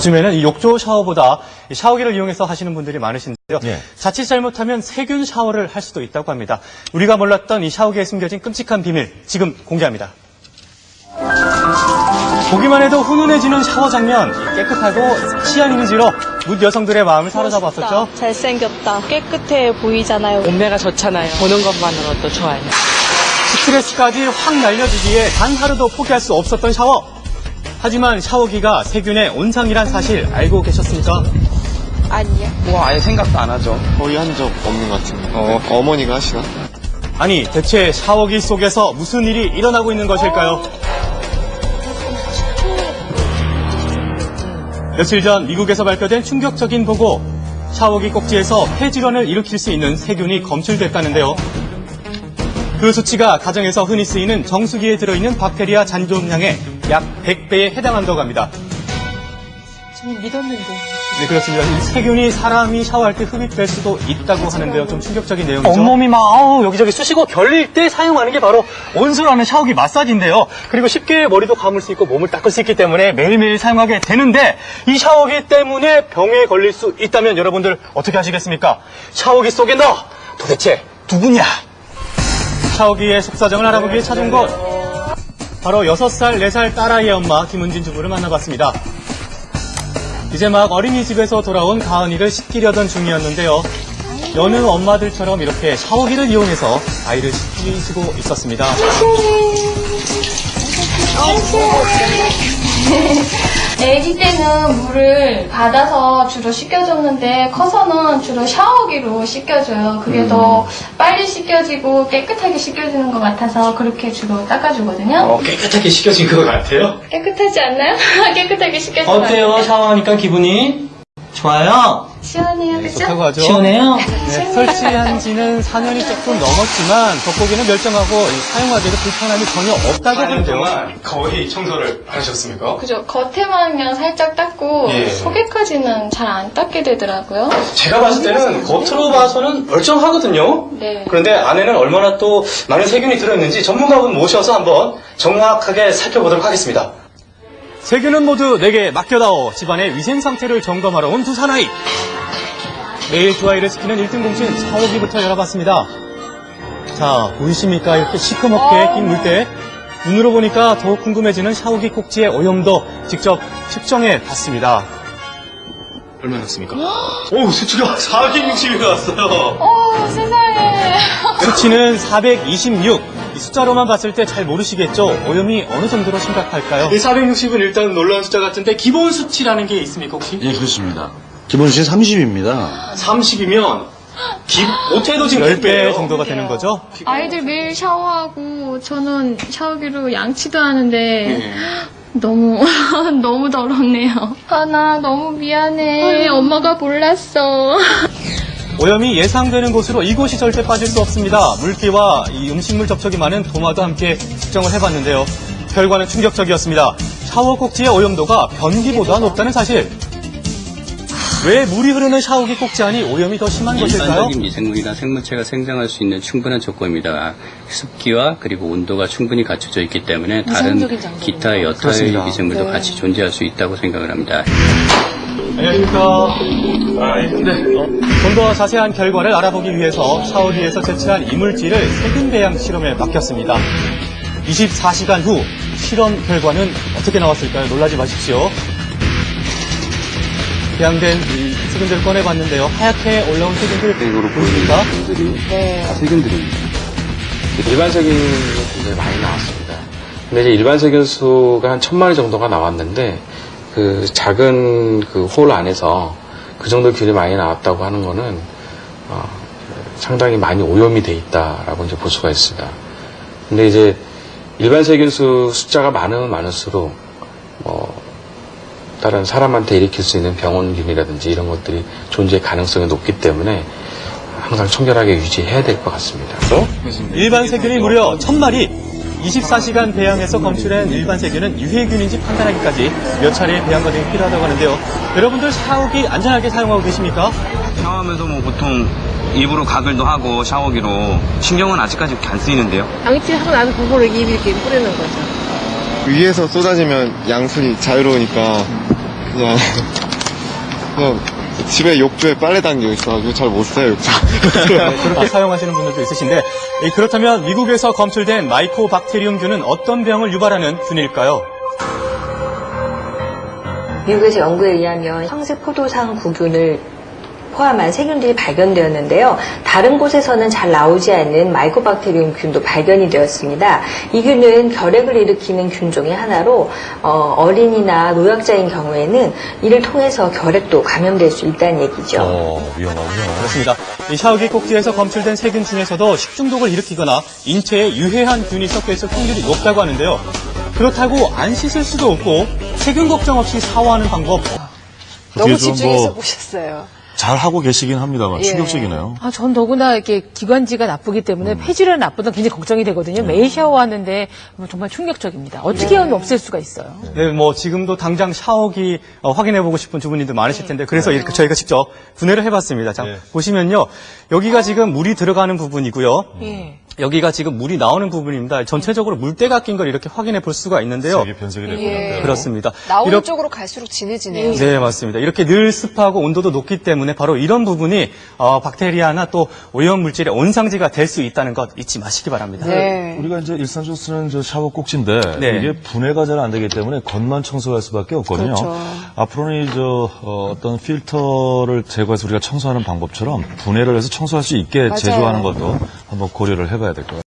요즘에는 이 욕조 샤워보다 이 샤워기를 이용해서 하시는 분들이 많으신데요. 예. 자칫 잘못하면 세균 샤워를 할 수도 있다고 합니다. 우리가 몰랐던 이 샤워기에 숨겨진 끔찍한 비밀, 지금 공개합니다. 보기만 해도 훈훈해지는 샤워 장면, 깨끗하고 시원 이미지로 묻 여성들의 마음을 사로잡았었죠. 잘생겼다. 깨끗해 보이잖아요. 몸매가 좋잖아요. 보는 것만으로도 좋아요. 스트레스까지 확 날려주기에 단 하루도 포기할 수 없었던 샤워. 하지만 샤워기가 세균의 온상이란 사실 알고 계셨습니까? 아니요. 뭐 아예 생각도 안 하죠. 거의 한 적 없는 것 같은데. 어머니가 하시나? 아니, 대체 샤워기 속에서 무슨 일이 일어나고 있는 것일까요? 며칠 전 미국에서 발표된 충격적인 보고, 샤워기 꼭지에서 폐질환을 일으킬 수 있는 세균이 검출됐다는데요. 그 수치가 가정에서 흔히 쓰이는 정수기에 들어있는 박테리아 잔존량의 약 100배에 해당한다고 합니다. 저는 믿었는데. 네, 그렇습니다. 이 세균이 사람이 샤워할 때 흡입될 수도 있다고 하는데요. 좀 충격적인 내용이죠. 온몸이 막 여기저기 쑤시고 결릴 때 사용하는 게 바로 온수라는 샤워기 마사지인데요. 그리고 쉽게 머리도 감을 수 있고 몸을 닦을 수 있기 때문에 매일매일 사용하게 되는데 이 샤워기 때문에 병에 걸릴 수 있다면 여러분들 어떻게 하시겠습니까? 샤워기 속에 너 도대체 누구냐? 샤워기의 속사정을 알아보기 위해 찾은 곳. 바로 6살, 4살 딸아이의 엄마 김은진 주부를 만나봤습니다. 이제 막 어린이집에서 돌아온 가은이를 씻기려던 중이었는데요. 여느 엄마들처럼 이렇게 샤워기를 이용해서 아이를 씻기시고 있었습니다. 애기 때는 물을 받아서 주로 씻겨줬는데 커서는 주로 샤워기로 씻겨줘요. 그게 더 빨리 씻겨지고 깨끗하게 씻겨지는 것 같아서 그렇게 주로 닦아주거든요. 깨끗하게 씻겨진 것 같아요. 깨끗하지 않나요? 깨끗하게 씻겨진 것 어때요? 같아요. 샤워하니까 기분이 좋아요? 시원해요, 그죠? 좋다고 하죠. 시원해요? 네, 설치한 지는 4년이 조금 넘었지만 겉보기는 멀쩡하고 사용하기에도 불편함이 전혀 없다고 하는데요. 거의 청소를 안 하셨습니까? 그죠? 겉에만 그냥 살짝 닦고 예. 속에까지는 잘 안 닦게 되더라고요. 제가 봤을 때는 겉으로 봐서는 멀쩡하거든요. 네. 그런데 안에는 얼마나 또 많은 세균이 들어있는지 전문가분 모셔서 한번 정확하게 살펴보도록 하겠습니다. 세균은 모두 내게 맡겨다오. 집안의 위생 상태를 점검하러 온 두 사나이. 매일 두 아이를 지키는 1등 공신 샤워기부터 열어봤습니다. 자, 보이십니까? 이렇게 시커멓게 낀 물때. 눈으로 보니까 더욱 궁금해지는 샤워기 꼭지의 오염도 직접 측정해 봤습니다. 얼마나 났습니까? 오, 수치가 460이 나왔어요. 세상에. 수치는 426. 이 숫자로만 봤을 때 잘 모르시겠죠? 오염이 어느 정도로 심각할까요? 이 460은 일단 놀라운 숫자 같은데 기본 수치라는 게 있습니까 혹시? 예, 그렇습니다. 기본 수치 30입니다. 30이면 못해도 지금 10배 100배예요. 정도가 되는 거죠? 아이들 매일 샤워하고 저는 샤워기로 양치도 하는데 네. 너무 너무 더럽네요. 하나 너무 미안해. 엄마가 몰랐어. 오염이 예상되는 곳으로 이곳이 절대 빠질 수 없습니다. 물기와 이 음식물 접촉이 많은 도마도 함께 측정을 해봤는데요. 결과는 충격적이었습니다. 샤워 꼭지의 오염도가 변기보다 높다는 사실. 왜 물이 흐르는 샤워기 꼭지 안이 오염이 더 심한 것일까요? 일반적인 미생물이나 생물체가 생장할 수 있는 충분한 조건입니다. 습기와 그리고 온도가 충분히 갖춰져 있기 때문에 다른 기타 여타의 미생물도 같이 존재할 수 있다고 생각을 합니다. 안녕하십니까. 좀 더 자세한 결과를 알아보기 위해서 샤워기에서 채취한 이물질을 세균 배양 실험에 맡겼습니다. 24시간 후 실험 결과는 어떻게 나왔을까요? 놀라지 마십시오. 배양된 이 세균들을 꺼내봤는데요. 하얗게 올라온 세균들 보입니까? 다 세균들입니다. 일반 세균이 굉장히 많이 나왔습니다. 근데 이제 일반 세균 수가 한 1000마리 정도가 나왔는데 그 작은 그 홀 안에서 그 정도 균이 많이 나왔다고 하는 거는 상당히 많이 오염이 돼 있다라고 이제 볼 수가 있습니다. 근데 이제 일반 세균수 숫자가 많으면 많을수록 다른 사람한테 일으킬 수 있는 병원균이라든지 이런 것들이 존재 가능성이 높기 때문에 항상 청결하게 유지해야 될 것 같습니다. 일반 세균이 무려 1000마리. 24시간 배양해서 검출한 일반 세균은 유해균인지 판단하기까지 몇 차례의 배양 과정이 필요하다고 하는데요. 여러분들 샤워기 안전하게 사용하고 계십니까? 샤워하면서 뭐 보통 입으로 가글도 하고 샤워기로 신경은 아직까지 안 쓰이는데요. 양치하고 나서 그거를 입에 이렇게 뿌리는 거죠. 위에서 쏟아지면 양순이 자유로우니까 그냥 집에 욕조에 빨래 담겨 있어가지고 잘 못 써요, 욕조. 네, 그렇게 사용하시는 분들도 있으신데 그렇다면 미국에서 검출된 마이코박테리움균은 어떤 병을 유발하는 균일까요? 미국에서 연구에 의하면 황색포도상 구균을 포함한 세균들이 발견되었는데요. 다른 곳에서는 잘 나오지 않는 마이코박테리움 균도 발견이 되었습니다. 이 균은 결핵을 일으키는 균 중의 하나로 어린이나 노약자인 경우에는 이를 통해서 결핵도 감염될 수 있다는 얘기죠. 위험하군요. 그렇습니다. 이 샤워기 꼭지에서 검출된 세균 중에서도 식중독을 일으키거나 인체에 유해한 균이 섞여 있을 확률이 높다고 하는데요. 그렇다고 안 씻을 수도 없고 세균 걱정 없이 샤워하는 방법. 너무 집중해서 보셨어요. 잘 하고 계시긴 합니다만 충격적이네요. 전 더구나 이렇게 기관지가 나쁘기 때문에 폐질환 나쁘다 굉장히 걱정이 되거든요. 매일 샤워하는데 정말 충격적입니다. 어떻게 하면 없앨 수가 있어요? 네, 뭐 지금도 당장 샤워기 확인해보고 싶은 주부님들 많으실 텐데 그래서 이렇게 저희가 직접 분해를 해봤습니다. 자, 보시면요, 여기가 지금 물이 들어가는 부분이고요. 여기가 지금 물이 나오는 부분입니다. 전체적으로 물때가 낀 걸 이렇게 확인해 볼 수가 있는데요. 색이 변색이 되고 그렇습니다. 나오는 쪽으로 갈수록 진해지네요. 네, 맞습니다. 이렇게 늘 습하고 온도도 높기 때문에 바로 이런 부분이 박테리아나 또 오염 물질의 온상지가 될 수 있다는 것 잊지 마시기 바랍니다. 네. 우리가 이제 일상적으로 쓰는 저 샤워 꼭지인데 이게 분해가 잘 안 되기 때문에 겉만 청소할 수밖에 없거든요. 그렇죠. 앞으로는 어떤 필터를 제거해서 우리가 청소하는 방법처럼 분해를 해서 청소할 수 있게 제조하는 것도 한번 고려를 해봐야 될 것 같습니다.